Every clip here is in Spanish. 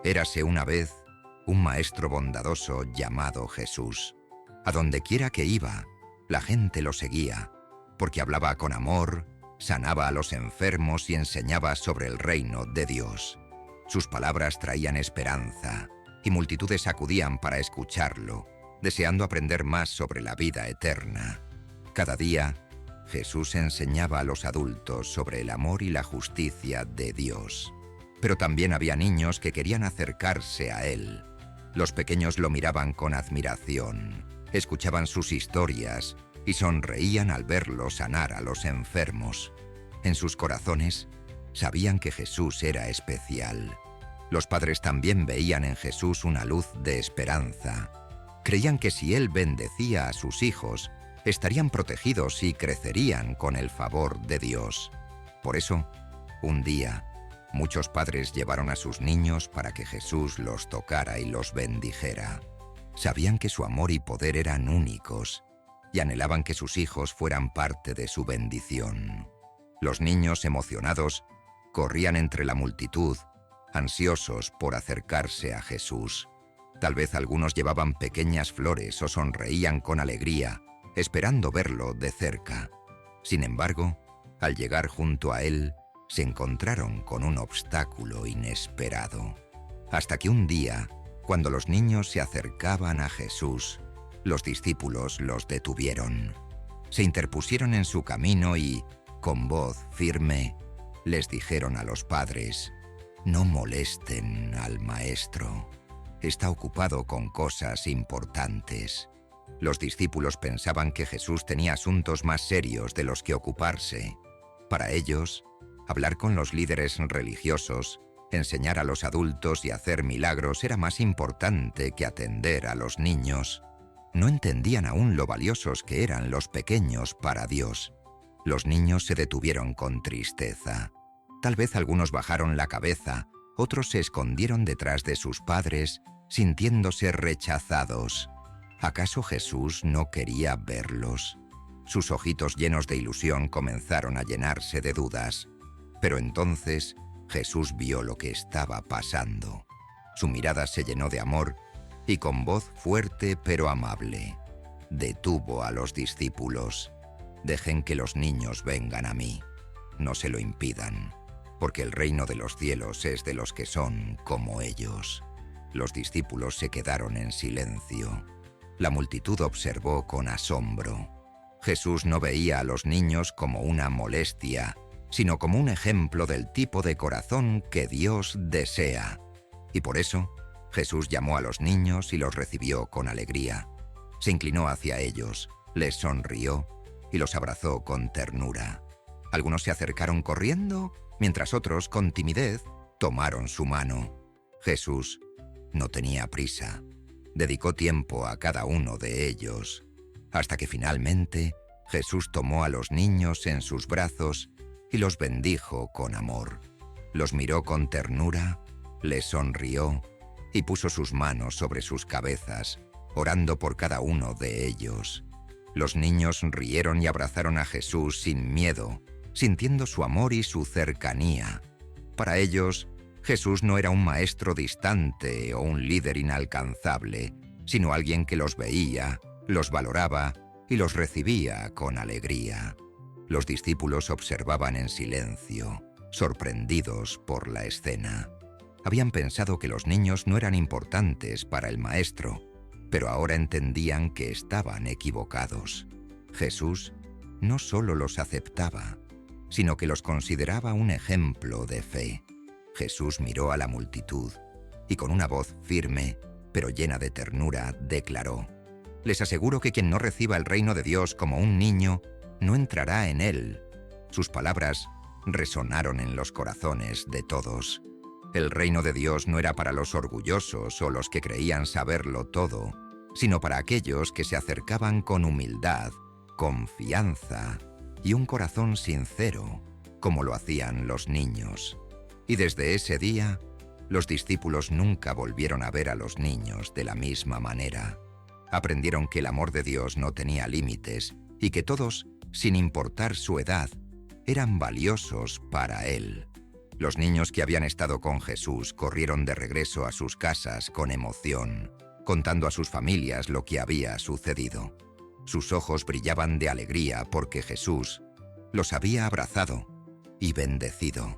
Érase una vez un maestro bondadoso llamado Jesús. A donde quiera que iba, la gente lo seguía, porque hablaba con amor, sanaba a los enfermos y enseñaba sobre el reino de Dios. Sus palabras traían esperanza, y multitudes acudían para escucharlo, deseando aprender más sobre la vida eterna. Cada día, Jesús enseñaba a los adultos sobre el amor y la justicia de Dios. Pero también había niños que querían acercarse a él. Los pequeños lo miraban con admiración, escuchaban sus historias y sonreían al verlo sanar a los enfermos. En sus corazones sabían que Jesús era especial. Los padres también veían en Jesús una luz de esperanza. Creían que si él bendecía a sus hijos, estarían protegidos y crecerían con el favor de Dios. Por eso, un día, muchos padres llevaron a sus niños para que Jesús los tocara y los bendijera. Sabían que su amor y poder eran únicos y anhelaban que sus hijos fueran parte de su bendición. Los niños, emocionados, corrían entre la multitud, ansiosos por acercarse a Jesús. Tal vez algunos llevaban pequeñas flores o sonreían con alegría, esperando verlo de cerca. Sin embargo, al llegar junto a él, se encontraron con un obstáculo inesperado. Hasta que un día, cuando los niños se acercaban a Jesús, los discípulos los detuvieron. Se interpusieron en su camino y, con voz firme, les dijeron a los padres: «No molesten al maestro. Está ocupado con cosas importantes». Los discípulos pensaban que Jesús tenía asuntos más serios de los que ocuparse. Para ellos, hablar con los líderes religiosos, enseñar a los adultos y hacer milagros era más importante que atender a los niños. No entendían aún lo valiosos que eran los pequeños para Dios. Los niños se detuvieron con tristeza. Tal vez algunos bajaron la cabeza, otros se escondieron detrás de sus padres, sintiéndose rechazados. ¿Acaso Jesús no quería verlos? Sus ojitos llenos de ilusión comenzaron a llenarse de dudas. Pero entonces Jesús vio lo que estaba pasando. Su mirada se llenó de amor y con voz fuerte pero amable, detuvo a los discípulos. «Dejen que los niños vengan a mí. No se lo impidan, porque el reino de los cielos es de los que son como ellos». Los discípulos se quedaron en silencio. La multitud observó con asombro. Jesús no veía a los niños como una molestia, sino como un ejemplo del tipo de corazón que Dios desea. Y por eso, Jesús llamó a los niños y los recibió con alegría. Se inclinó hacia ellos, les sonrió y los abrazó con ternura. Algunos se acercaron corriendo, mientras otros, con timidez, tomaron su mano. Jesús no tenía prisa. Dedicó tiempo a cada uno de ellos, hasta que finalmente Jesús tomó a los niños en sus brazos y los bendijo con amor. Los miró con ternura, les sonrió y puso sus manos sobre sus cabezas, orando por cada uno de ellos. Los niños rieron y abrazaron a Jesús sin miedo, sintiendo su amor y su cercanía. Para ellos, Jesús no era un maestro distante o un líder inalcanzable, sino alguien que los veía, los valoraba y los recibía con alegría. Los discípulos observaban en silencio, sorprendidos por la escena. Habían pensado que los niños no eran importantes para el maestro, pero ahora entendían que estaban equivocados. Jesús no solo los aceptaba, sino que los consideraba un ejemplo de fe. Jesús miró a la multitud y con una voz firme, pero llena de ternura, declaró: «Les aseguro que quien no reciba el reino de Dios como un niño, no entrará en él». Sus palabras resonaron en los corazones de todos. El reino de Dios no era para los orgullosos o los que creían saberlo todo, sino para aquellos que se acercaban con humildad, confianza y un corazón sincero, como lo hacían los niños. Y desde ese día, los discípulos nunca volvieron a ver a los niños de la misma manera. Aprendieron que el amor de Dios no tenía límites y que todos, sin importar su edad, eran valiosos para Él. Los niños que habían estado con Jesús corrieron de regreso a sus casas con emoción, contando a sus familias lo que había sucedido. Sus ojos brillaban de alegría porque Jesús los había abrazado y bendecido.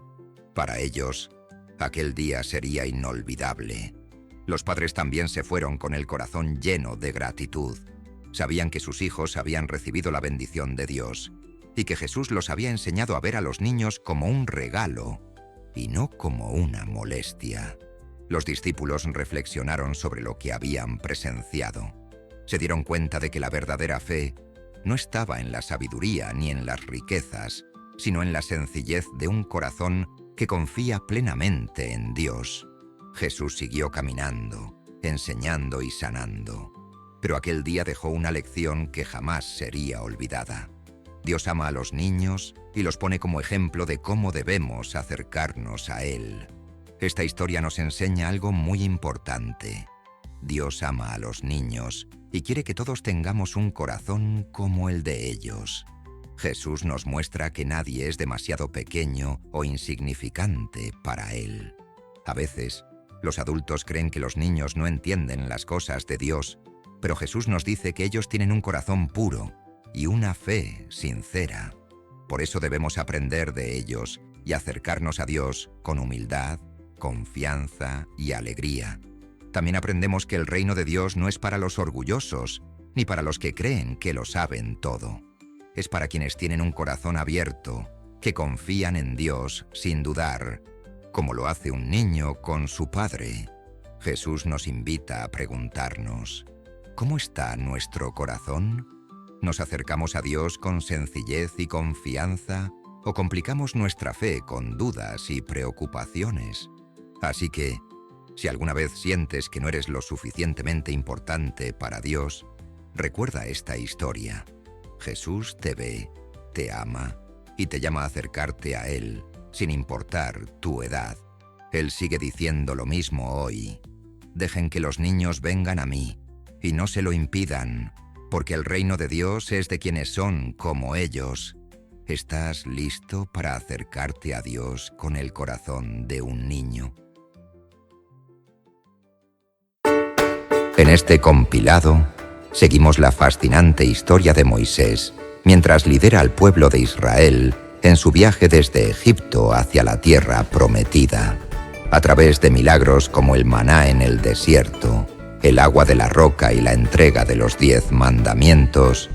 Para ellos, aquel día sería inolvidable. Los padres también se fueron con el corazón lleno de gratitud. Sabían que sus hijos habían recibido la bendición de Dios y que Jesús los había enseñado a ver a los niños como un regalo y no como una molestia. Los discípulos reflexionaron sobre lo que habían presenciado. Se dieron cuenta de que la verdadera fe no estaba en la sabiduría ni en las riquezas, sino en la sencillez de un corazón que confía plenamente en Dios. Jesús siguió caminando, enseñando y sanando. Pero aquel día dejó una lección que jamás sería olvidada. Dios ama a los niños y los pone como ejemplo de cómo debemos acercarnos a Él. Esta historia nos enseña algo muy importante. Dios ama a los niños y quiere que todos tengamos un corazón como el de ellos. Jesús nos muestra que nadie es demasiado pequeño o insignificante para Él. A veces, los adultos creen que los niños no entienden las cosas de Dios, pero Jesús nos dice que ellos tienen un corazón puro y una fe sincera. Por eso debemos aprender de ellos y acercarnos a Dios con humildad, confianza y alegría. También aprendemos que el reino de Dios no es para los orgullosos, ni para los que creen que lo saben todo. Es para quienes tienen un corazón abierto, que confían en Dios sin dudar, como lo hace un niño con su padre. Jesús nos invita a preguntarnos: ¿cómo está nuestro corazón? ¿Nos acercamos a Dios con sencillez y confianza o complicamos nuestra fe con dudas y preocupaciones? Así que, si alguna vez sientes que no eres lo suficientemente importante para Dios, recuerda esta historia. Jesús te ve, te ama y te llama a acercarte a Él, sin importar tu edad. Él sigue diciendo lo mismo hoy. Dejen que los niños vengan a mí y no se lo impidan, porque el reino de Dios es de quienes son como ellos. ¿Estás listo para acercarte a Dios con el corazón de un niño? En este compilado, seguimos la fascinante historia de Moisés, mientras lidera al pueblo de Israel en su viaje desde Egipto hacia la tierra prometida. A través de milagros como el maná en el desierto, el agua de la roca y la entrega de los 10 mandamientos,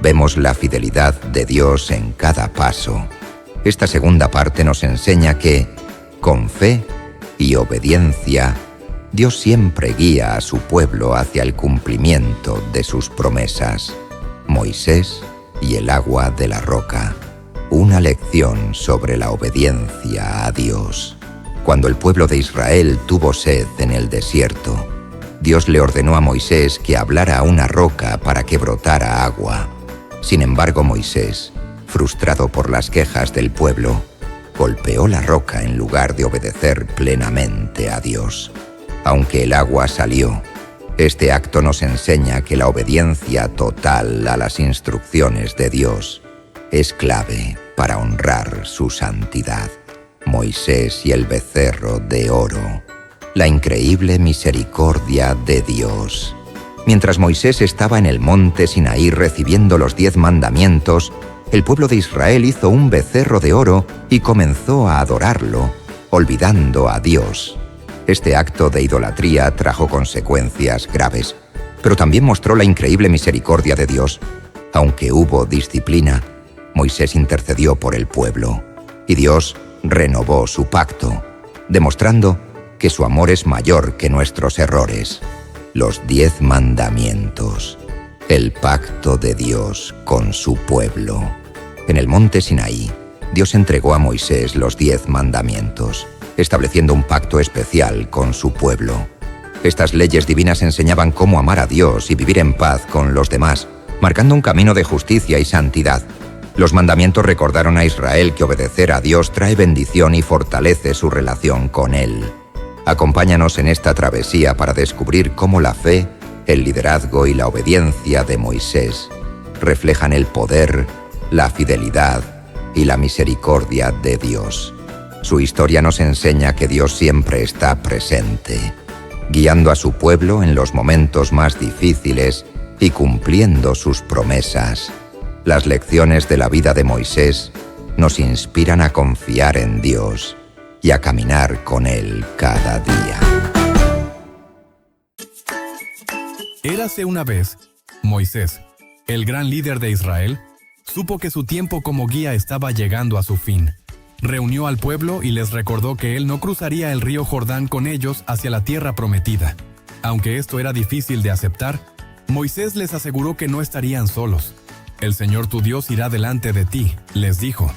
vemos la fidelidad de Dios en cada paso. Esta segunda parte nos enseña que, con fe y obediencia, Dios siempre guía a su pueblo hacia el cumplimiento de sus promesas. Moisés y el agua de la roca. Una lección sobre la obediencia a Dios. Cuando el pueblo de Israel tuvo sed en el desierto, Dios le ordenó a Moisés que hablara a una roca para que brotara agua. Sin embargo, Moisés, frustrado por las quejas del pueblo, golpeó la roca en lugar de obedecer plenamente a Dios. Aunque el agua salió, este acto nos enseña que la obediencia total a las instrucciones de Dios es clave para honrar su santidad. Moisés y el becerro de oro. La increíble misericordia de Dios. Mientras Moisés estaba en el monte Sinaí recibiendo los 10 mandamientos, el pueblo de Israel hizo un becerro de oro y comenzó a adorarlo, olvidando a Dios. Este acto de idolatría trajo consecuencias graves, pero también mostró la increíble misericordia de Dios. Aunque hubo disciplina, Moisés intercedió por el pueblo, y Dios renovó su pacto, demostrando que su amor es mayor que nuestros errores. Los 10 mandamientos, el pacto de Dios con su pueblo. En el monte Sinaí, Dios entregó a Moisés los 10 mandamientos, estableciendo un pacto especial con su pueblo. Estas leyes divinas enseñaban cómo amar a Dios y vivir en paz con los demás, marcando un camino de justicia y santidad. Los mandamientos recordaron a Israel que obedecer a Dios trae bendición y fortalece su relación con Él. Acompáñanos en esta travesía para descubrir cómo la fe, el liderazgo y la obediencia de Moisés reflejan el poder, la fidelidad y la misericordia de Dios. Su historia nos enseña que Dios siempre está presente, guiando a su pueblo en los momentos más difíciles y cumpliendo sus promesas. Las lecciones de la vida de Moisés nos inspiran a confiar en Dios y a caminar con Él cada día. Érase una vez, Moisés, el gran líder de Israel, supo que su tiempo como guía estaba llegando a su fin. Reunió al pueblo y les recordó que él no cruzaría el río Jordán con ellos hacia la tierra prometida. Aunque esto era difícil de aceptar, Moisés les aseguró que no estarían solos. El Señor tu Dios irá delante de ti, les dijo.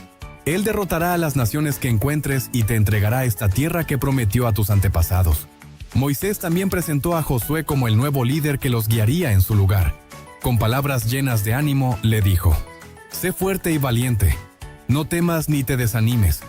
Él derrotará a las naciones que encuentres y te entregará esta tierra que prometió a tus antepasados. Moisés también presentó a Josué como el nuevo líder que los guiaría en su lugar. Con palabras llenas de ánimo, le dijo: sé fuerte y valiente. No temas ni te desanimes,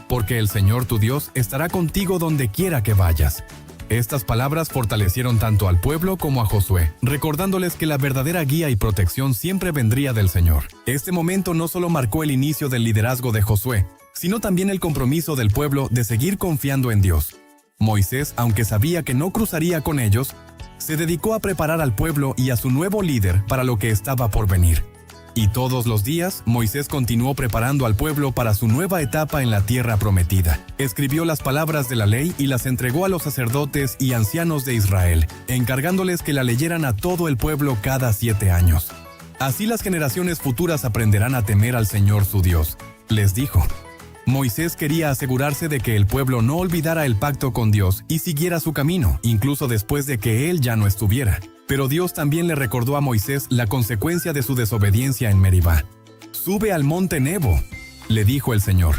porque el Señor tu Dios estará contigo donde quiera que vayas. Estas palabras fortalecieron tanto al pueblo como a Josué, recordándoles que la verdadera guía y protección siempre vendría del Señor. Este momento no solo marcó el inicio del liderazgo de Josué, sino también el compromiso del pueblo de seguir confiando en Dios. Moisés, aunque sabía que no cruzaría con ellos, se dedicó a preparar al pueblo y a su nuevo líder para lo que estaba por venir. Y todos los días, Moisés continuó preparando al pueblo para su nueva etapa en la tierra prometida. Escribió las palabras de la ley y las entregó a los sacerdotes y ancianos de Israel, encargándoles que la leyeran a todo el pueblo cada 7 años. Así las generaciones futuras aprenderán a temer al Señor su Dios, les dijo. Moisés quería asegurarse de que el pueblo no olvidara el pacto con Dios y siguiera su camino, incluso después de que él ya no estuviera. Pero Dios también le recordó a Moisés la consecuencia de su desobediencia en Meribá. «Sube al monte Nebo», le dijo el Señor.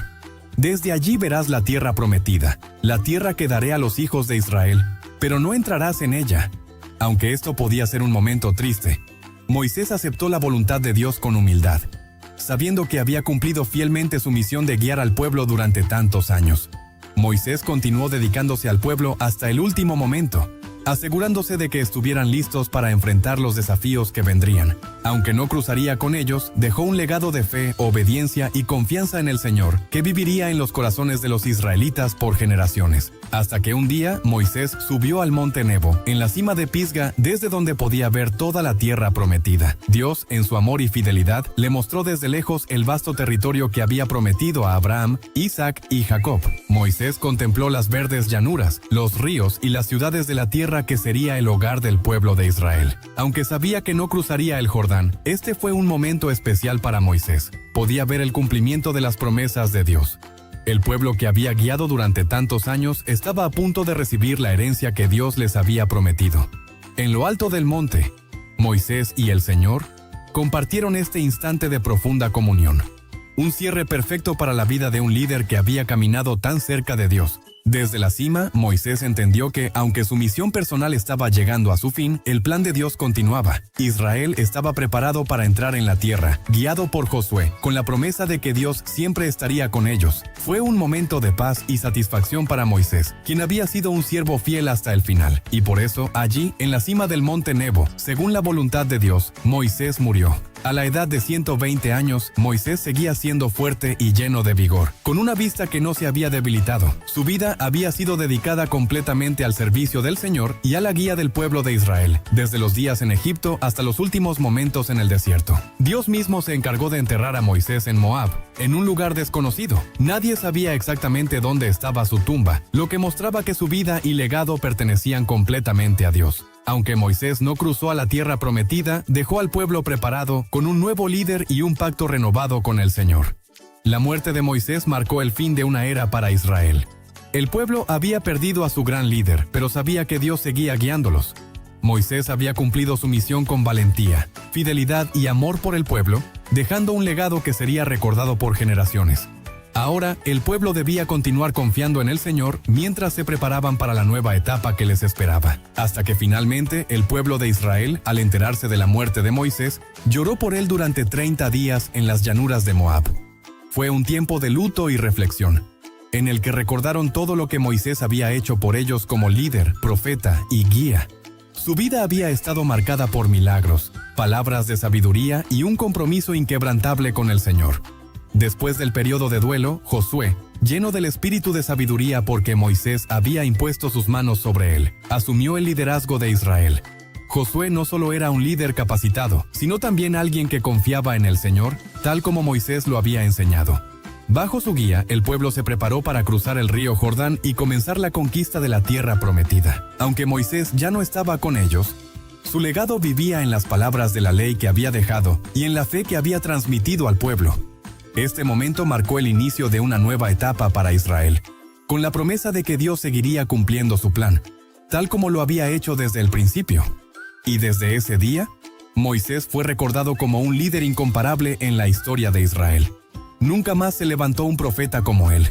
«Desde allí verás la tierra prometida, la tierra que daré a los hijos de Israel, pero no entrarás en ella». Aunque esto podía ser un momento triste, Moisés aceptó la voluntad de Dios con humildad, sabiendo que había cumplido fielmente su misión de guiar al pueblo durante tantos años. Moisés continuó dedicándose al pueblo hasta el último momento, asegurándose de que estuvieran listos para enfrentar los desafíos que vendrían. Aunque no cruzaría con ellos, dejó un legado de fe, obediencia y confianza en el Señor, que viviría en los corazones de los israelitas por generaciones. Hasta que un día, Moisés subió al monte Nebo, en la cima de Pisga, desde donde podía ver toda la tierra prometida. Dios, en su amor y fidelidad, le mostró desde lejos el vasto territorio que había prometido a Abraham, Isaac y Jacob. Moisés contempló las verdes llanuras, los ríos y las ciudades de la tierra que sería el hogar del pueblo de Israel. Aunque sabía que no cruzaría el Jordán, este fue un momento especial para Moisés. Podía ver el cumplimiento de las promesas de Dios. El pueblo que había guiado durante tantos años estaba a punto de recibir la herencia que Dios les había prometido. En lo alto del monte, Moisés y el Señor compartieron este instante de profunda comunión. Un cierre perfecto para la vida de un líder que había caminado tan cerca de Dios. Desde la cima, Moisés entendió que, aunque su misión personal estaba llegando a su fin, el plan de Dios continuaba. Israel estaba preparado para entrar en la tierra, guiado por Josué, con la promesa de que Dios siempre estaría con ellos. Fue un momento de paz y satisfacción para Moisés, quien había sido un siervo fiel hasta el final. Y por eso, allí, en la cima del monte Nebo, según la voluntad de Dios, Moisés murió. A la edad de 120 años, Moisés seguía siendo fuerte y lleno de vigor, con una vista que no se había debilitado. Su vida había sido dedicada completamente al servicio del Señor y a la guía del pueblo de Israel, desde los días en Egipto hasta los últimos momentos en el desierto. Dios mismo se encargó de enterrar a Moisés en Moab, en un lugar desconocido. Nadie sabía exactamente dónde estaba su tumba, lo que mostraba que su vida y legado pertenecían completamente a Dios. Aunque Moisés no cruzó a la tierra prometida, dejó al pueblo preparado, con un nuevo líder y un pacto renovado con el Señor. La muerte de Moisés marcó el fin de una era para Israel. El pueblo había perdido a su gran líder, pero sabía que Dios seguía guiándolos. Moisés había cumplido su misión con valentía, fidelidad y amor por el pueblo, dejando un legado que sería recordado por generaciones. Ahora, el pueblo debía continuar confiando en el Señor mientras se preparaban para la nueva etapa que les esperaba. Hasta que finalmente, el pueblo de Israel, al enterarse de la muerte de Moisés, lloró por él durante 30 días en las llanuras de Moab. Fue un tiempo de luto y reflexión, en el que recordaron todo lo que Moisés había hecho por ellos como líder, profeta y guía. Su vida había estado marcada por milagros, palabras de sabiduría y un compromiso inquebrantable con el Señor. Después del periodo de duelo, Josué, lleno del espíritu de sabiduría porque Moisés había impuesto sus manos sobre él, asumió el liderazgo de Israel. Josué no solo era un líder capacitado, sino también alguien que confiaba en el Señor, tal como Moisés lo había enseñado. Bajo su guía, el pueblo se preparó para cruzar el río Jordán y comenzar la conquista de la tierra prometida. Aunque Moisés ya no estaba con ellos, su legado vivía en las palabras de la ley que había dejado y en la fe que había transmitido al pueblo. Este momento marcó el inicio de una nueva etapa para Israel, con la promesa de que Dios seguiría cumpliendo su plan, tal como lo había hecho desde el principio. Y desde ese día, Moisés fue recordado como un líder incomparable en la historia de Israel. Nunca más se levantó un profeta como él,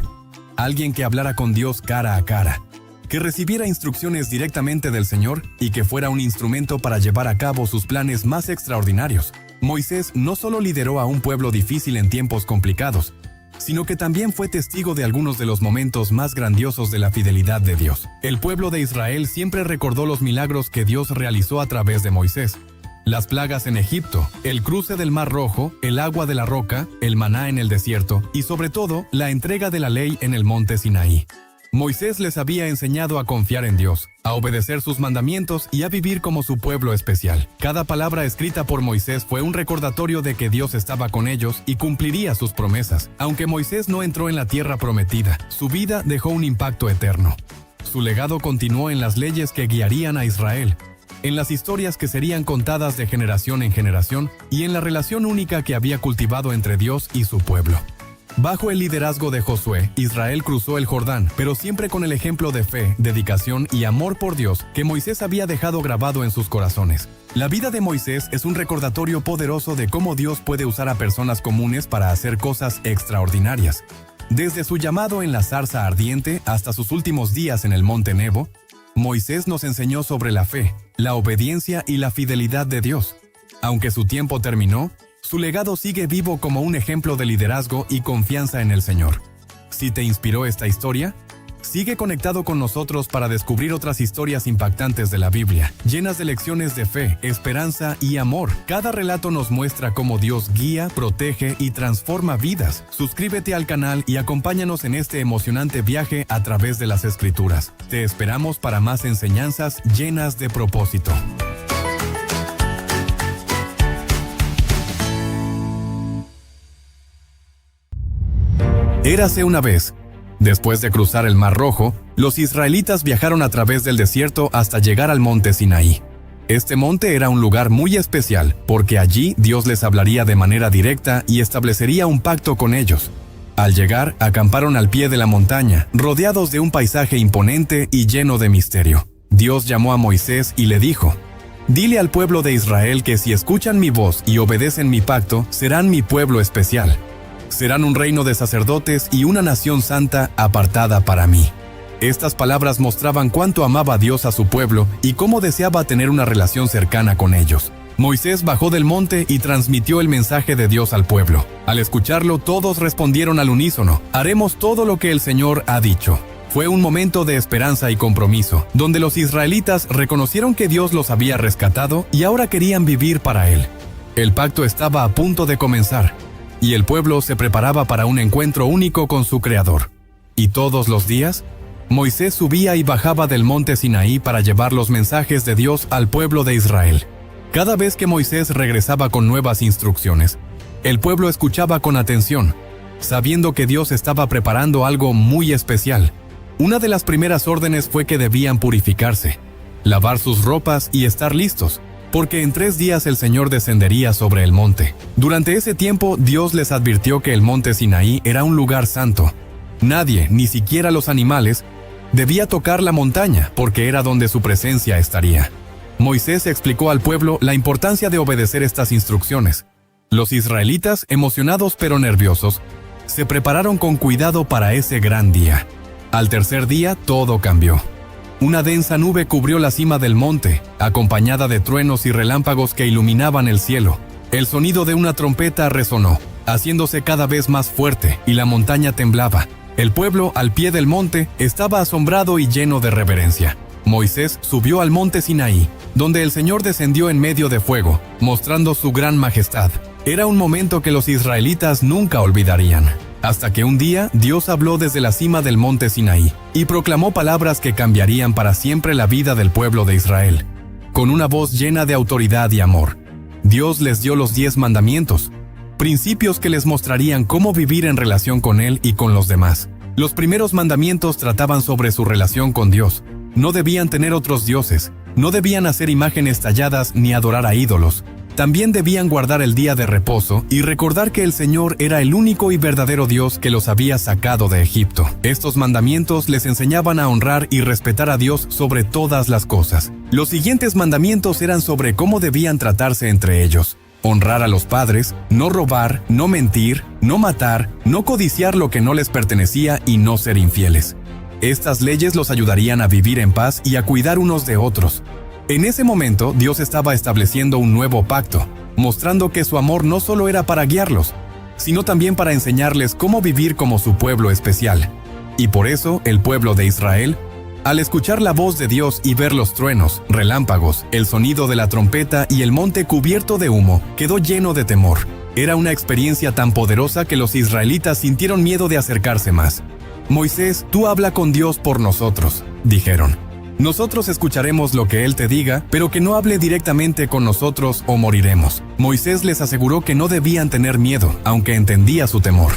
alguien que hablara con Dios cara a cara, que recibiera instrucciones directamente del Señor y que fuera un instrumento para llevar a cabo sus planes más extraordinarios. Moisés no solo lideró a un pueblo difícil en tiempos complicados, sino que también fue testigo de algunos de los momentos más grandiosos de la fidelidad de Dios. El pueblo de Israel siempre recordó los milagros que Dios realizó a través de Moisés. Las plagas en Egipto, el cruce del Mar Rojo, el agua de la roca, el maná en el desierto y sobre todo, la entrega de la ley en el monte Sinaí. Moisés les había enseñado a confiar en Dios, a obedecer sus mandamientos y a vivir como su pueblo especial. Cada palabra escrita por Moisés fue un recordatorio de que Dios estaba con ellos y cumpliría sus promesas. Aunque Moisés no entró en la tierra prometida, su vida dejó un impacto eterno. Su legado continuó en las leyes que guiarían a Israel, en las historias que serían contadas de generación en generación y en la relación única que había cultivado entre Dios y su pueblo. Bajo el liderazgo de Josué, Israel cruzó el Jordán, pero siempre con el ejemplo de fe, dedicación y amor por Dios que Moisés había dejado grabado en sus corazones. La vida de Moisés es un recordatorio poderoso de cómo Dios puede usar a personas comunes para hacer cosas extraordinarias. Desde su llamado en la zarza ardiente hasta sus últimos días en el monte Nebo, Moisés nos enseñó sobre la fe, la obediencia y la fidelidad de Dios. Aunque su tiempo terminó, su legado sigue vivo como un ejemplo de liderazgo y confianza en el Señor. Si te inspiró esta historia, sigue conectado con nosotros para descubrir otras historias impactantes de la Biblia, llenas de lecciones de fe, esperanza y amor. Cada relato nos muestra cómo Dios guía, protege y transforma vidas. Suscríbete al canal y acompáñanos en este emocionante viaje a través de las Escrituras. Te esperamos para más enseñanzas llenas de propósito. Érase una vez. Después de cruzar el Mar Rojo, los israelitas viajaron a través del desierto hasta llegar al monte Sinaí. Este monte era un lugar muy especial, porque allí Dios les hablaría de manera directa y establecería un pacto con ellos. Al llegar, acamparon al pie de la montaña, rodeados de un paisaje imponente y lleno de misterio. Dios llamó a Moisés y le dijo: «Dile al pueblo de Israel que si escuchan mi voz y obedecen mi pacto, serán mi pueblo especial. Serán un reino de sacerdotes y una nación santa apartada para mí». Estas palabras mostraban cuánto amaba Dios a su pueblo y cómo deseaba tener una relación cercana con ellos. Moisés bajó del monte y transmitió el mensaje de Dios al pueblo. Al escucharlo, todos respondieron al unísono: «Haremos todo lo que el Señor ha dicho». Fue un momento de esperanza y compromiso, donde los israelitas reconocieron que Dios los había rescatado y ahora querían vivir para Él. El pacto estaba a punto de comenzar, y el pueblo se preparaba para un encuentro único con su Creador. Y todos los días, Moisés subía y bajaba del monte Sinaí para llevar los mensajes de Dios al pueblo de Israel. Cada vez que Moisés regresaba con nuevas instrucciones, el pueblo escuchaba con atención, sabiendo que Dios estaba preparando algo muy especial. Una de las primeras órdenes fue que debían purificarse, lavar sus ropas y estar listos, porque en 3 días el Señor descendería sobre el monte. Durante ese tiempo, Dios les advirtió que el monte Sinaí era un lugar santo. Nadie, ni siquiera los animales, debía tocar la montaña, porque era donde su presencia estaría. Moisés explicó al pueblo la importancia de obedecer estas instrucciones. Los israelitas, emocionados pero nerviosos, se prepararon con cuidado para ese gran día. Al tercer día, todo cambió. Una densa nube cubrió la cima del monte, acompañada de truenos y relámpagos que iluminaban el cielo. El sonido de una trompeta resonó, haciéndose cada vez más fuerte, y la montaña temblaba. El pueblo, al pie del monte, estaba asombrado y lleno de reverencia. Moisés subió al monte Sinaí, donde el Señor descendió en medio de fuego, mostrando su gran majestad. Era un momento que los israelitas nunca olvidarían, hasta que un día Dios habló desde la cima del monte Sinaí y proclamó palabras que cambiarían para siempre la vida del pueblo de Israel. Con una voz llena de autoridad y amor, Dios les dio los 10 mandamientos, principios que les mostrarían cómo vivir en relación con Él y con los demás. Los primeros mandamientos trataban sobre su relación con Dios. No debían tener otros dioses, no debían hacer imágenes talladas ni adorar a ídolos. También debían guardar el día de reposo y recordar que el Señor era el único y verdadero Dios que los había sacado de Egipto. Estos mandamientos les enseñaban a honrar y respetar a Dios sobre todas las cosas. Los siguientes mandamientos eran sobre cómo debían tratarse entre ellos. Honrar a los padres, no robar, no mentir, no matar, no codiciar lo que no les pertenecía y no ser infieles. Estas leyes los ayudarían a vivir en paz y a cuidar unos de otros. En ese momento, Dios estaba estableciendo un nuevo pacto, mostrando que su amor no solo era para guiarlos, sino también para enseñarles cómo vivir como su pueblo especial. Y por eso, el pueblo de Israel, al escuchar la voz de Dios y ver los truenos, relámpagos, el sonido de la trompeta y el monte cubierto de humo, quedó lleno de temor. Era una experiencia tan poderosa que los israelitas sintieron miedo de acercarse más. «Moisés, tú habla con Dios por nosotros», dijeron. «Nosotros escucharemos lo que Él te diga, pero que no hable directamente con nosotros o moriremos». Moisés les aseguró que no debían tener miedo, aunque entendía su temor.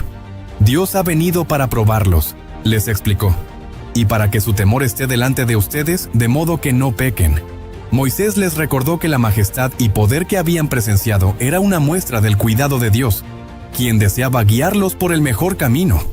«Dios ha venido para probarlos», les explicó, «y para que su temor esté delante de ustedes, de modo que no pequen». Moisés les recordó que la majestad y poder que habían presenciado era una muestra del cuidado de Dios, quien deseaba guiarlos por el mejor camino.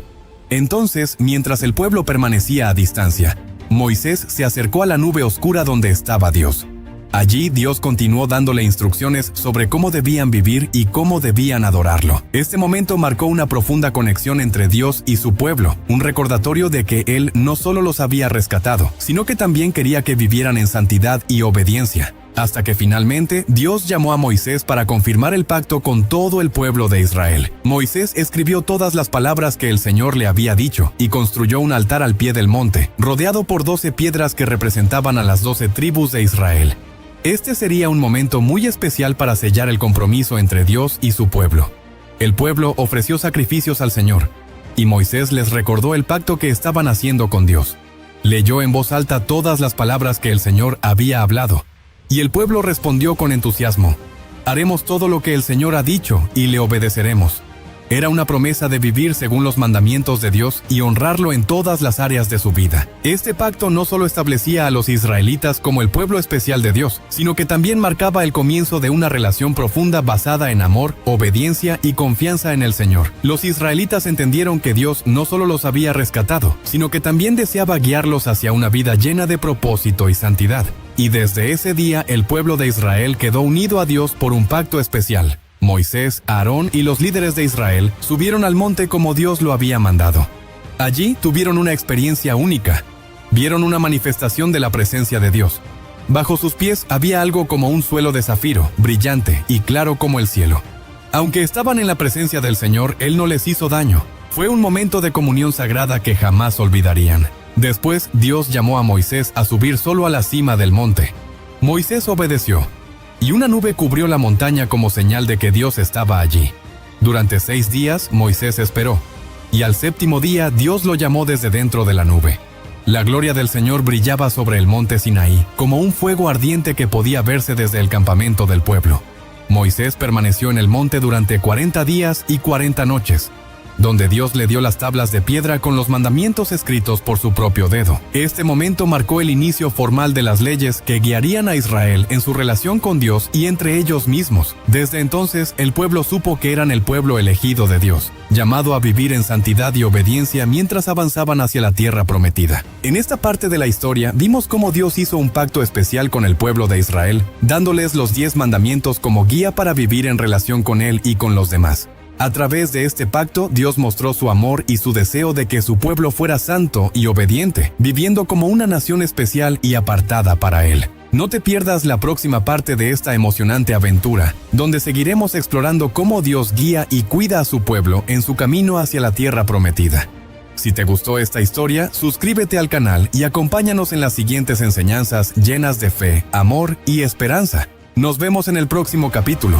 Entonces, mientras el pueblo permanecía a distancia, Moisés se acercó a la nube oscura donde estaba Dios. Allí Dios continuó dándole instrucciones sobre cómo debían vivir y cómo debían adorarlo. Este momento marcó una profunda conexión entre Dios y su pueblo, un recordatorio de que Él no solo los había rescatado, sino que también quería que vivieran en santidad y obediencia. Hasta que finalmente Dios llamó a Moisés para confirmar el pacto con todo el pueblo de Israel. Moisés escribió todas las palabras que el Señor le había dicho y construyó un altar al pie del monte, rodeado por 12 piedras que representaban a las 12 tribus de Israel. Este sería un momento muy especial para sellar el compromiso entre Dios y su pueblo. El pueblo ofreció sacrificios al Señor, y Moisés les recordó el pacto que estaban haciendo con Dios. Leyó en voz alta todas las palabras que el Señor había hablado, y el pueblo respondió con entusiasmo: «Haremos todo lo que el Señor ha dicho y le obedeceremos». Era una promesa de vivir según los mandamientos de Dios y honrarlo en todas las áreas de su vida. Este pacto no solo establecía a los israelitas como el pueblo especial de Dios, sino que también marcaba el comienzo de una relación profunda basada en amor, obediencia y confianza en el Señor. Los israelitas entendieron que Dios no solo los había rescatado, sino que también deseaba guiarlos hacia una vida llena de propósito y santidad. Y desde ese día el pueblo de Israel quedó unido a Dios por un pacto especial. Moisés, Aarón y los líderes de Israel subieron al monte como Dios lo había mandado. Allí tuvieron una experiencia única. Vieron una manifestación de la presencia de Dios. Bajo sus pies había algo como un suelo de zafiro, brillante y claro como el cielo. Aunque estaban en la presencia del Señor, Él no les hizo daño. Fue un momento de comunión sagrada que jamás olvidarían. Después, Dios llamó a Moisés a subir solo a la cima del monte. Moisés obedeció, y una nube cubrió la montaña como señal de que Dios estaba allí. Durante 6 días, Moisés esperó, y al 7º día Dios lo llamó desde dentro de la nube. La gloria del Señor brillaba sobre el monte Sinaí, como un fuego ardiente que podía verse desde el campamento del pueblo. Moisés permaneció en el monte durante 40 días y 40 noches, donde Dios le dio las tablas de piedra con los mandamientos escritos por su propio dedo. Este momento marcó el inicio formal de las leyes que guiarían a Israel en su relación con Dios y entre ellos mismos. Desde entonces, el pueblo supo que eran el pueblo elegido de Dios, llamado a vivir en santidad y obediencia mientras avanzaban hacia la tierra prometida. En esta parte de la historia, vimos cómo Dios hizo un pacto especial con el pueblo de Israel, dándoles los 10 mandamientos como guía para vivir en relación con Él y con los demás. A través de este pacto, Dios mostró su amor y su deseo de que su pueblo fuera santo y obediente, viviendo como una nación especial y apartada para Él. No te pierdas la próxima parte de esta emocionante aventura, donde seguiremos explorando cómo Dios guía y cuida a su pueblo en su camino hacia la tierra prometida. Si te gustó esta historia, suscríbete al canal y acompáñanos en las siguientes enseñanzas llenas de fe, amor y esperanza. Nos vemos en el próximo capítulo.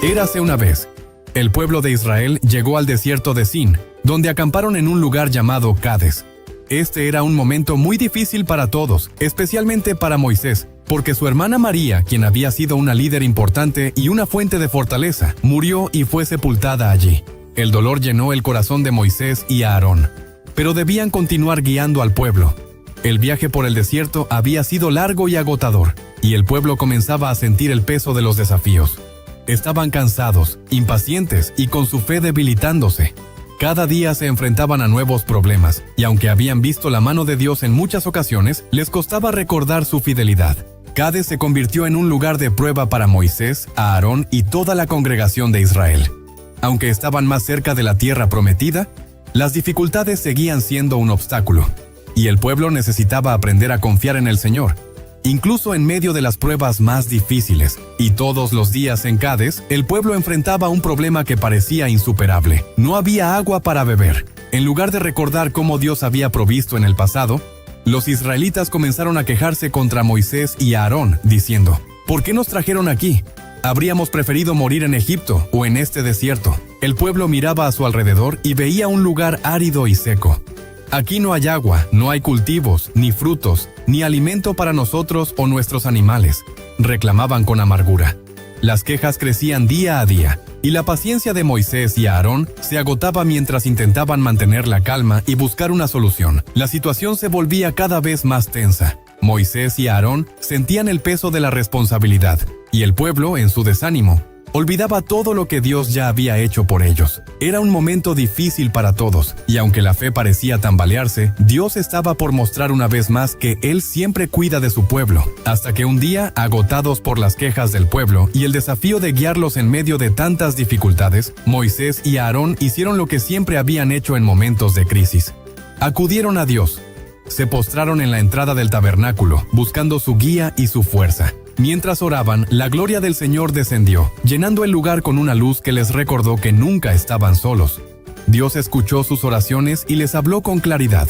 Érase una vez. El pueblo de Israel llegó al desierto de Sin, donde acamparon en un lugar llamado Cades. Este era un momento muy difícil para todos, especialmente para Moisés, porque su hermana María, quien había sido una líder importante y una fuente de fortaleza, murió y fue sepultada allí. El dolor llenó el corazón de Moisés y Aarón, pero debían continuar guiando al pueblo. El viaje por el desierto había sido largo y agotador, y el pueblo comenzaba a sentir el peso de los desafíos. Estaban cansados, impacientes y con su fe debilitándose. Cada día se enfrentaban a nuevos problemas, y aunque habían visto la mano de Dios en muchas ocasiones, les costaba recordar su fidelidad. Cades se convirtió en un lugar de prueba para Moisés, Aarón y toda la congregación de Israel. Aunque estaban más cerca de la tierra prometida, las dificultades seguían siendo un obstáculo, y el pueblo necesitaba aprender a confiar en el Señor, incluso en medio de las pruebas más difíciles. Y todos los días en Cades, el pueblo enfrentaba un problema que parecía insuperable. No había agua para beber. En lugar de recordar cómo Dios había provisto en el pasado, los israelitas comenzaron a quejarse contra Moisés y Aarón, diciendo: ¿por qué nos trajeron aquí? Habríamos preferido morir en Egipto o en este desierto. El pueblo miraba a su alrededor y veía un lugar árido y seco. Aquí no hay agua, no hay cultivos, ni frutos, ni alimento para nosotros o nuestros animales, reclamaban con amargura. Las quejas crecían día a día, y la paciencia de Moisés y Aarón se agotaba mientras intentaban mantener la calma y buscar una solución. La situación se volvía cada vez más tensa. Moisés y Aarón sentían el peso de la responsabilidad, y el pueblo, en su desánimo, olvidaba todo lo que Dios ya había hecho por ellos. Era un momento difícil para todos, y aunque la fe parecía tambalearse, Dios estaba por mostrar una vez más que Él siempre cuida de su pueblo, hasta que un día, agotados por las quejas del pueblo y el desafío de guiarlos en medio de tantas dificultades, Moisés y Aarón hicieron lo que siempre habían hecho en momentos de crisis. Acudieron a Dios. Se postraron en la entrada del tabernáculo, buscando su guía y su fuerza. Mientras oraban, la gloria del Señor descendió, llenando el lugar con una luz que les recordó que nunca estaban solos. Dios escuchó sus oraciones y les habló con claridad.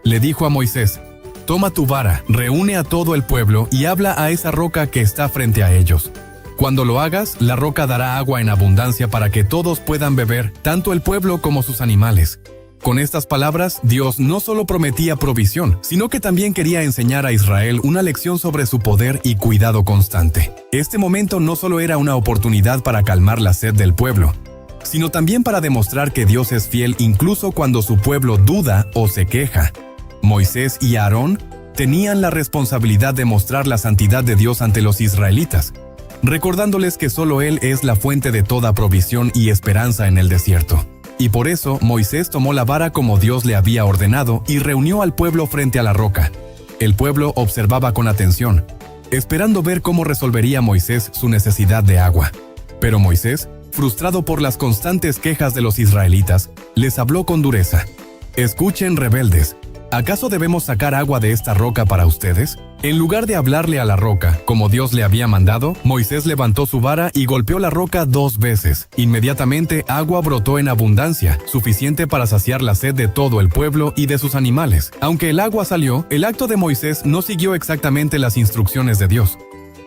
Le dijo a Moisés: «Toma tu vara, reúne a todo el pueblo y habla a esa roca que está frente a ellos. Cuando lo hagas, la roca dará agua en abundancia para que todos puedan beber, tanto el pueblo como sus animales». Con estas palabras, Dios no solo prometía provisión, sino que también quería enseñar a Israel una lección sobre su poder y cuidado constante. Este momento no solo era una oportunidad para calmar la sed del pueblo, sino también para demostrar que Dios es fiel incluso cuando su pueblo duda o se queja. Moisés y Aarón tenían la responsabilidad de mostrar la santidad de Dios ante los israelitas, recordándoles que solo Él es la fuente de toda provisión y esperanza en el desierto. Y por eso Moisés tomó la vara como Dios le había ordenado y reunió al pueblo frente a la roca. El pueblo observaba con atención, esperando ver cómo resolvería Moisés su necesidad de agua. Pero Moisés, frustrado por las constantes quejas de los israelitas, les habló con dureza. «Escuchen, rebeldes, ¿acaso debemos sacar agua de esta roca para ustedes?». En lugar de hablarle a la roca, como Dios le había mandado, Moisés levantó su vara y golpeó la roca 2 veces. Inmediatamente, agua brotó en abundancia, suficiente para saciar la sed de todo el pueblo y de sus animales. Aunque el agua salió, el acto de Moisés no siguió exactamente las instrucciones de Dios.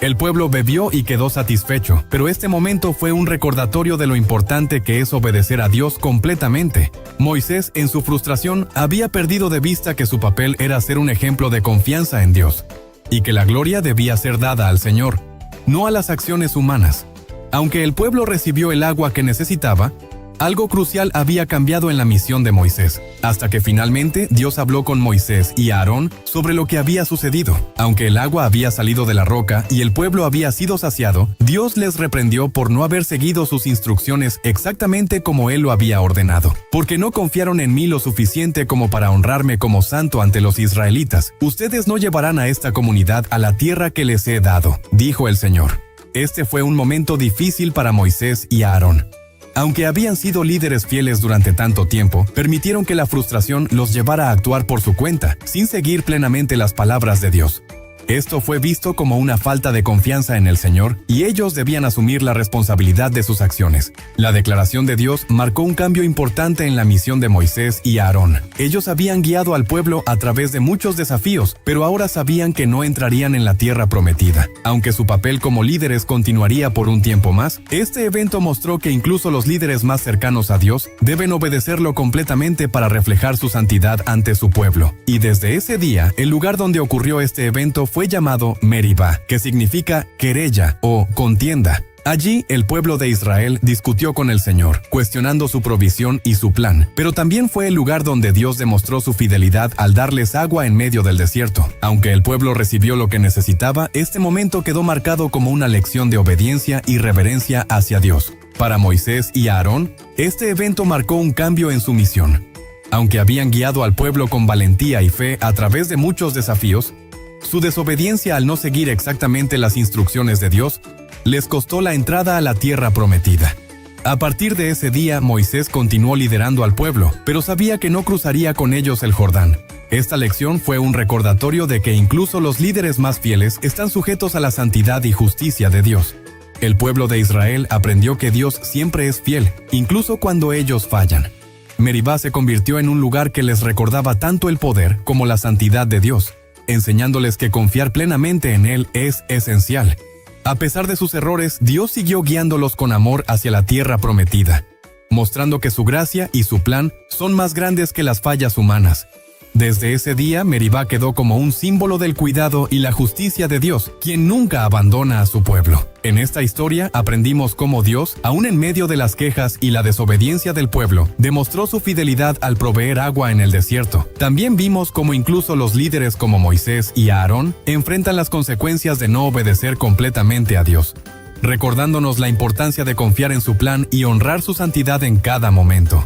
El pueblo bebió y quedó satisfecho, pero este momento fue un recordatorio de lo importante que es obedecer a Dios completamente. Moisés, en su frustración, había perdido de vista que su papel era ser un ejemplo de confianza en Dios, y que la gloria debía ser dada al Señor, no a las acciones humanas. Aunque el pueblo recibió el agua que necesitaba, algo crucial había cambiado en la misión de Moisés, hasta que finalmente Dios habló con Moisés y Aarón sobre lo que había sucedido. Aunque el agua había salido de la roca y el pueblo había sido saciado, Dios les reprendió por no haber seguido sus instrucciones exactamente como Él lo había ordenado. «Porque no confiaron en mí lo suficiente como para honrarme como santo ante los israelitas, ustedes no llevarán a esta comunidad a la tierra que les he dado», dijo el Señor. Este fue un momento difícil para Moisés y Aarón. Aunque habían sido líderes fieles durante tanto tiempo, permitieron que la frustración los llevara a actuar por su cuenta, sin seguir plenamente las palabras de Dios. Esto fue visto como una falta de confianza en el Señor y ellos debían asumir la responsabilidad de sus acciones. La declaración de Dios marcó un cambio importante en la misión de Moisés y Aarón. Ellos habían guiado al pueblo a través de muchos desafíos, pero ahora sabían que no entrarían en la tierra prometida. Aunque su papel como líderes continuaría por un tiempo más, este evento mostró que incluso los líderes más cercanos a Dios deben obedecerlo completamente para reflejar su santidad ante su pueblo. Y desde ese día, el lugar donde ocurrió este evento fue llamado Meribá, que significa querella o contienda. Allí, el pueblo de Israel discutió con el Señor, cuestionando su provisión y su plan, pero también fue el lugar donde Dios demostró su fidelidad al darles agua en medio del desierto. Aunque el pueblo recibió lo que necesitaba, este momento quedó marcado como una lección de obediencia y reverencia hacia Dios. Para Moisés y Aarón, este evento marcó un cambio en su misión. Aunque habían guiado al pueblo con valentía y fe a través de muchos desafíos, su desobediencia al no seguir exactamente las instrucciones de Dios les costó la entrada a la tierra prometida. A partir de ese día, Moisés continuó liderando al pueblo, pero sabía que no cruzaría con ellos el Jordán. Esta lección fue un recordatorio de que incluso los líderes más fieles están sujetos a la santidad y justicia de Dios. El pueblo de Israel aprendió que Dios siempre es fiel, incluso cuando ellos fallan. Meribá se convirtió en un lugar que les recordaba tanto el poder como la santidad de Dios, enseñándoles que confiar plenamente en Él es esencial. A pesar de sus errores, Dios siguió guiándolos con amor hacia la tierra prometida, mostrando que su gracia y su plan son más grandes que las fallas humanas. Desde ese día, Meribá quedó como un símbolo del cuidado y la justicia de Dios, quien nunca abandona a su pueblo. En esta historia aprendimos cómo Dios, aún en medio de las quejas y la desobediencia del pueblo, demostró su fidelidad al proveer agua en el desierto. También vimos cómo incluso los líderes como Moisés y Aarón enfrentan las consecuencias de no obedecer completamente a Dios, recordándonos la importancia de confiar en su plan y honrar su santidad en cada momento.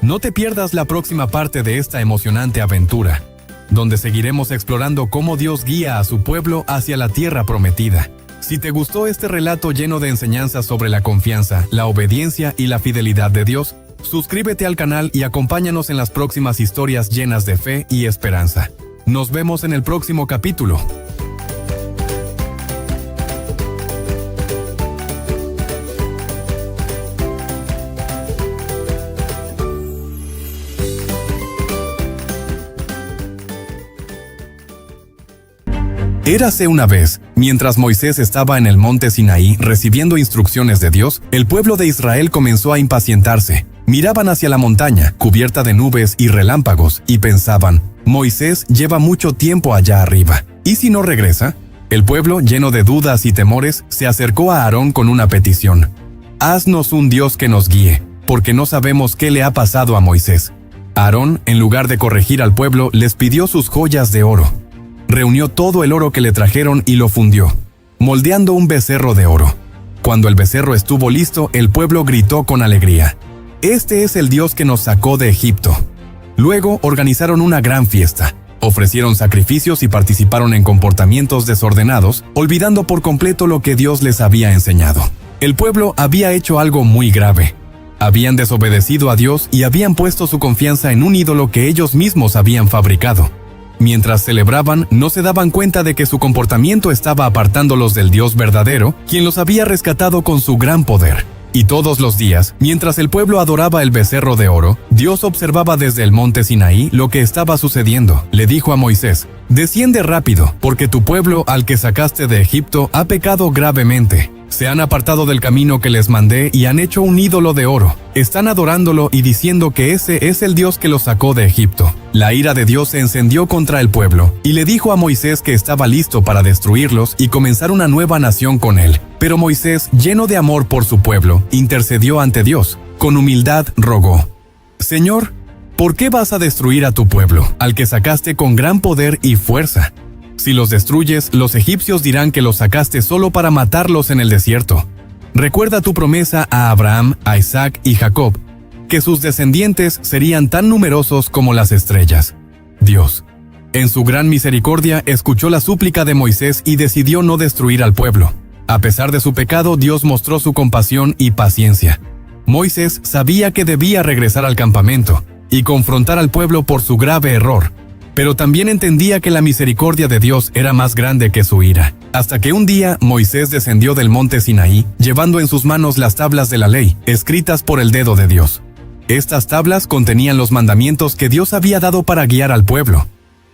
No te pierdas la próxima parte de esta emocionante aventura, donde seguiremos explorando cómo Dios guía a su pueblo hacia la tierra prometida. Si te gustó este relato lleno de enseñanzas sobre la confianza, la obediencia y la fidelidad de Dios, suscríbete al canal y acompáñanos en las próximas historias llenas de fe y esperanza. Nos vemos en el próximo capítulo. Érase una vez, mientras Moisés estaba en el monte Sinaí recibiendo instrucciones de Dios, el pueblo de Israel comenzó a impacientarse. Miraban hacia la montaña, cubierta de nubes y relámpagos, y pensaban, Moisés lleva mucho tiempo allá arriba. ¿Y si no regresa? El pueblo, lleno de dudas y temores, se acercó a Aarón con una petición. Haznos un Dios que nos guíe, porque no sabemos qué le ha pasado a Moisés. Aarón, en lugar de corregir al pueblo, les pidió sus joyas de oro. Reunió todo el oro que le trajeron y lo fundió, moldeando un becerro de oro. Cuando el becerro estuvo listo, el pueblo gritó con alegría, «Este es el Dios que nos sacó de Egipto». Luego organizaron una gran fiesta, ofrecieron sacrificios y participaron en comportamientos desordenados, olvidando por completo lo que Dios les había enseñado. El pueblo había hecho algo muy grave. Habían desobedecido a Dios y habían puesto su confianza en un ídolo que ellos mismos habían fabricado. Mientras celebraban, no se daban cuenta de que su comportamiento estaba apartándolos del Dios verdadero, quien los había rescatado con su gran poder. Y todos los días, mientras el pueblo adoraba el becerro de oro, Dios observaba desde el monte Sinaí lo que estaba sucediendo. Le dijo a Moisés, «Desciende rápido, porque tu pueblo al que sacaste de Egipto ha pecado gravemente. Se han apartado del camino que les mandé y han hecho un ídolo de oro. Están adorándolo y diciendo que ese es el Dios que los sacó de Egipto». La ira de Dios se encendió contra el pueblo, y le dijo a Moisés que estaba listo para destruirlos y comenzar una nueva nación con él. Pero Moisés, lleno de amor por su pueblo, intercedió ante Dios. Con humildad rogó, «Señor, ¿por qué vas a destruir a tu pueblo, al que sacaste con gran poder y fuerza? Si los destruyes, los egipcios dirán que los sacaste solo para matarlos en el desierto. Recuerda tu promesa a Abraham, a Isaac y Jacob, que sus descendientes serían tan numerosos como las estrellas». Dios, en su gran misericordia, escuchó la súplica de Moisés y decidió no destruir al pueblo. A pesar de su pecado, Dios mostró su compasión y paciencia. Moisés sabía que debía regresar al campamento y confrontar al pueblo por su grave error. pero también entendía que la misericordia de Dios era más grande que su ira. Hasta que un día Moisés descendió del monte Sinaí, llevando en sus manos las tablas de la ley, escritas por el dedo de Dios. Estas tablas contenían los mandamientos que Dios había dado para guiar al pueblo.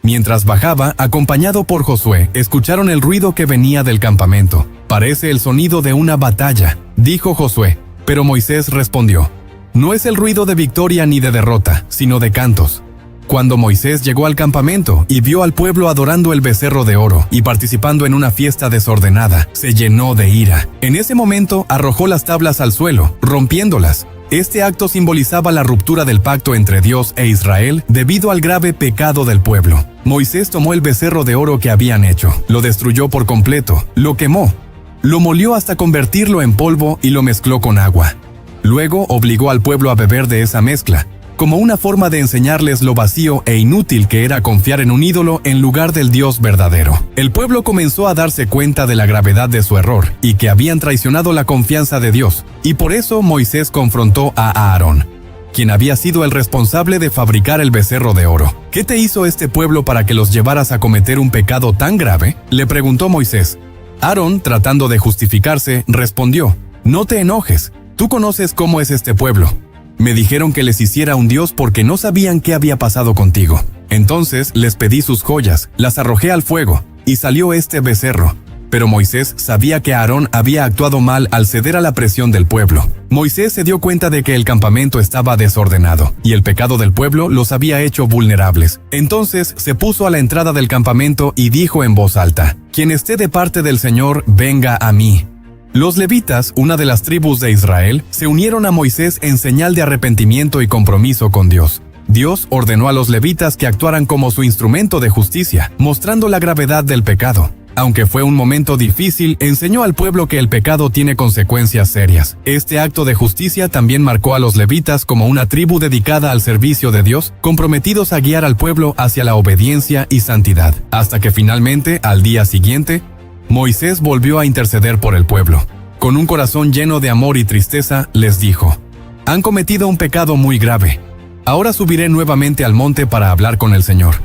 Mientras bajaba, acompañado por Josué, escucharon el ruido que venía del campamento. «Parece el sonido de una batalla», dijo Josué. Pero Moisés respondió: «No es el ruido de victoria ni de derrota, sino de cantos». Cuando Moisés llegó al campamento y vio al pueblo adorando el becerro de oro y participando en una fiesta desordenada, se llenó de ira. En ese momento arrojó las tablas al suelo, rompiéndolas. Este acto simbolizaba la ruptura del pacto entre Dios e Israel debido al grave pecado del pueblo. Moisés tomó el becerro de oro que habían hecho, lo destruyó por completo, lo quemó, lo molió hasta convertirlo en polvo y lo mezcló con agua. Luego obligó al pueblo a beber de esa mezcla, como una forma de enseñarles lo vacío e inútil que era confiar en un ídolo en lugar del Dios verdadero. El pueblo comenzó a darse cuenta de la gravedad de su error y que habían traicionado la confianza de Dios, y por eso Moisés confrontó a Aarón, quien había sido el responsable de fabricar el becerro de oro. «¿Qué te hizo este pueblo para que los llevaras a cometer un pecado tan grave?», le preguntó Moisés. Aarón, tratando de justificarse, respondió: «No te enojes, tú conoces cómo es este pueblo. Me dijeron que les hiciera un dios porque no sabían qué había pasado contigo. Entonces les pedí sus joyas, las arrojé al fuego, y salió este becerro». Pero Moisés sabía que Aarón había actuado mal al ceder a la presión del pueblo. Moisés se dio cuenta de que el campamento estaba desordenado, y el pecado del pueblo los había hecho vulnerables. Entonces se puso a la entrada del campamento y dijo en voz alta: «Quien esté de parte del Señor, venga a mí». Los levitas, una de las tribus de Israel, se unieron a Moisés en señal de arrepentimiento y compromiso con Dios. Dios ordenó a los levitas que actuaran como su instrumento de justicia, mostrando la gravedad del pecado. Aunque fue un momento difícil, enseñó al pueblo que el pecado tiene consecuencias serias. Este acto de justicia también marcó a los levitas como una tribu dedicada al servicio de Dios, comprometidos a guiar al pueblo hacia la obediencia y santidad. Hasta que finalmente, al día siguiente, Moisés volvió a interceder por el pueblo. Con un corazón lleno de amor y tristeza, les dijo: «Han cometido un pecado muy grave. Ahora subiré nuevamente al monte para hablar con el Señor.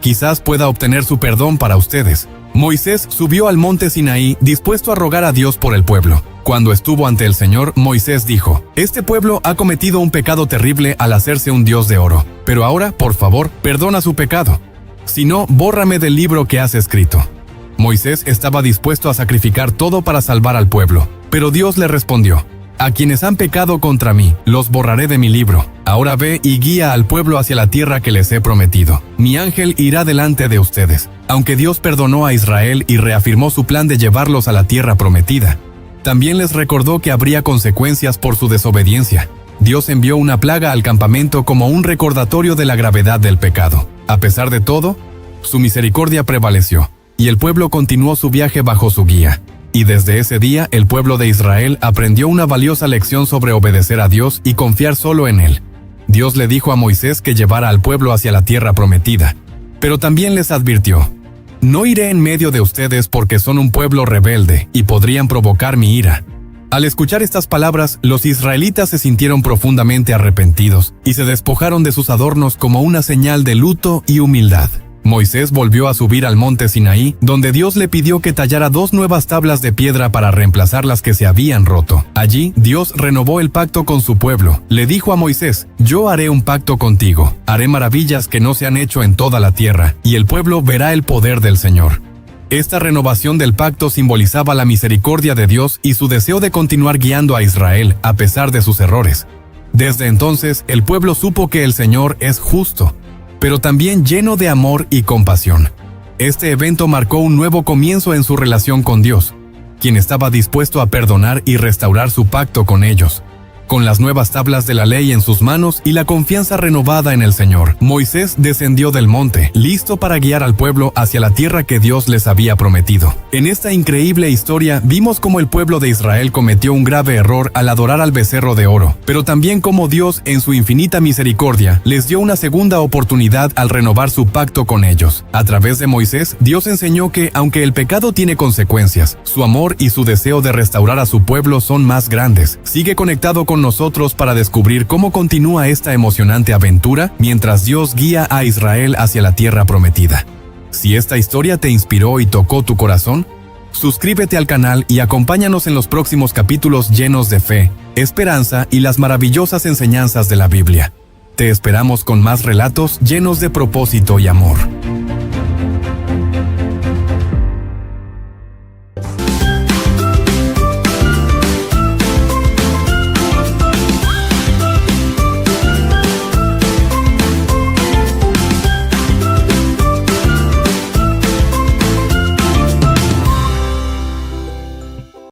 Quizás pueda obtener su perdón para ustedes». Moisés subió al monte Sinaí dispuesto a rogar a Dios por el pueblo. Cuando estuvo ante el Señor, Moisés dijo: «Este pueblo ha cometido un pecado terrible al hacerse un dios de oro. Pero ahora, por favor, perdona su pecado. Si no, bórrame del libro que has escrito». Moisés estaba dispuesto a sacrificar todo para salvar al pueblo, pero Dios le respondió: «A quienes han pecado contra mí, los borraré de mi libro. Ahora ve y guía al pueblo hacia la tierra que les he prometido. Mi ángel irá delante de ustedes». Aunque Dios perdonó a Israel y reafirmó su plan de llevarlos a la tierra prometida, también les recordó que habría consecuencias por su desobediencia. Dios envió una plaga al campamento como un recordatorio de la gravedad del pecado. A pesar de todo, su misericordia prevaleció, y el pueblo continuó su viaje bajo su guía. Y desde ese día, el pueblo de Israel aprendió una valiosa lección sobre obedecer a Dios y confiar solo en Él. Dios le dijo a Moisés que llevara al pueblo hacia la tierra prometida, pero también les advirtió: «No iré en medio de ustedes porque son un pueblo rebelde y podrían provocar mi ira». Al escuchar estas palabras, los israelitas se sintieron profundamente arrepentidos y se despojaron de sus adornos como una señal de luto y humildad. Moisés volvió a subir al monte Sinaí, donde Dios le pidió que tallara 2 nuevas tablas de piedra para reemplazar las que se habían roto. Allí, Dios renovó el pacto con su pueblo. Le dijo a Moisés: «Yo haré un pacto contigo, haré maravillas que no se han hecho en toda la tierra, y el pueblo verá el poder del Señor». Esta renovación del pacto simbolizaba la misericordia de Dios y su deseo de continuar guiando a Israel a pesar de sus errores. Desde entonces, el pueblo supo que el Señor es justo, pero también lleno de amor y compasión. Este evento marcó un nuevo comienzo en su relación con Dios, quien estaba dispuesto a perdonar y restaurar su pacto con ellos. Con las nuevas tablas de la ley en sus manos y la confianza renovada en el Señor, Moisés descendió del monte, listo para guiar al pueblo hacia la tierra que Dios les había prometido. En esta increíble historia vimos cómo el pueblo de Israel cometió un grave error al adorar al becerro de oro, pero también cómo Dios, en su infinita misericordia, les dio una segunda oportunidad al renovar su pacto con ellos. A través de Moisés, Dios enseñó que, aunque el pecado tiene consecuencias, su amor y su deseo de restaurar a su pueblo son más grandes. Sigue conectado con con nosotros para descubrir cómo continúa esta emocionante aventura mientras Dios guía a Israel hacia la tierra prometida. Si esta historia te inspiró y tocó tu corazón, suscríbete al canal y acompáñanos en los próximos capítulos llenos de fe, esperanza y las maravillosas enseñanzas de la Biblia. Te esperamos con más relatos llenos de propósito y amor.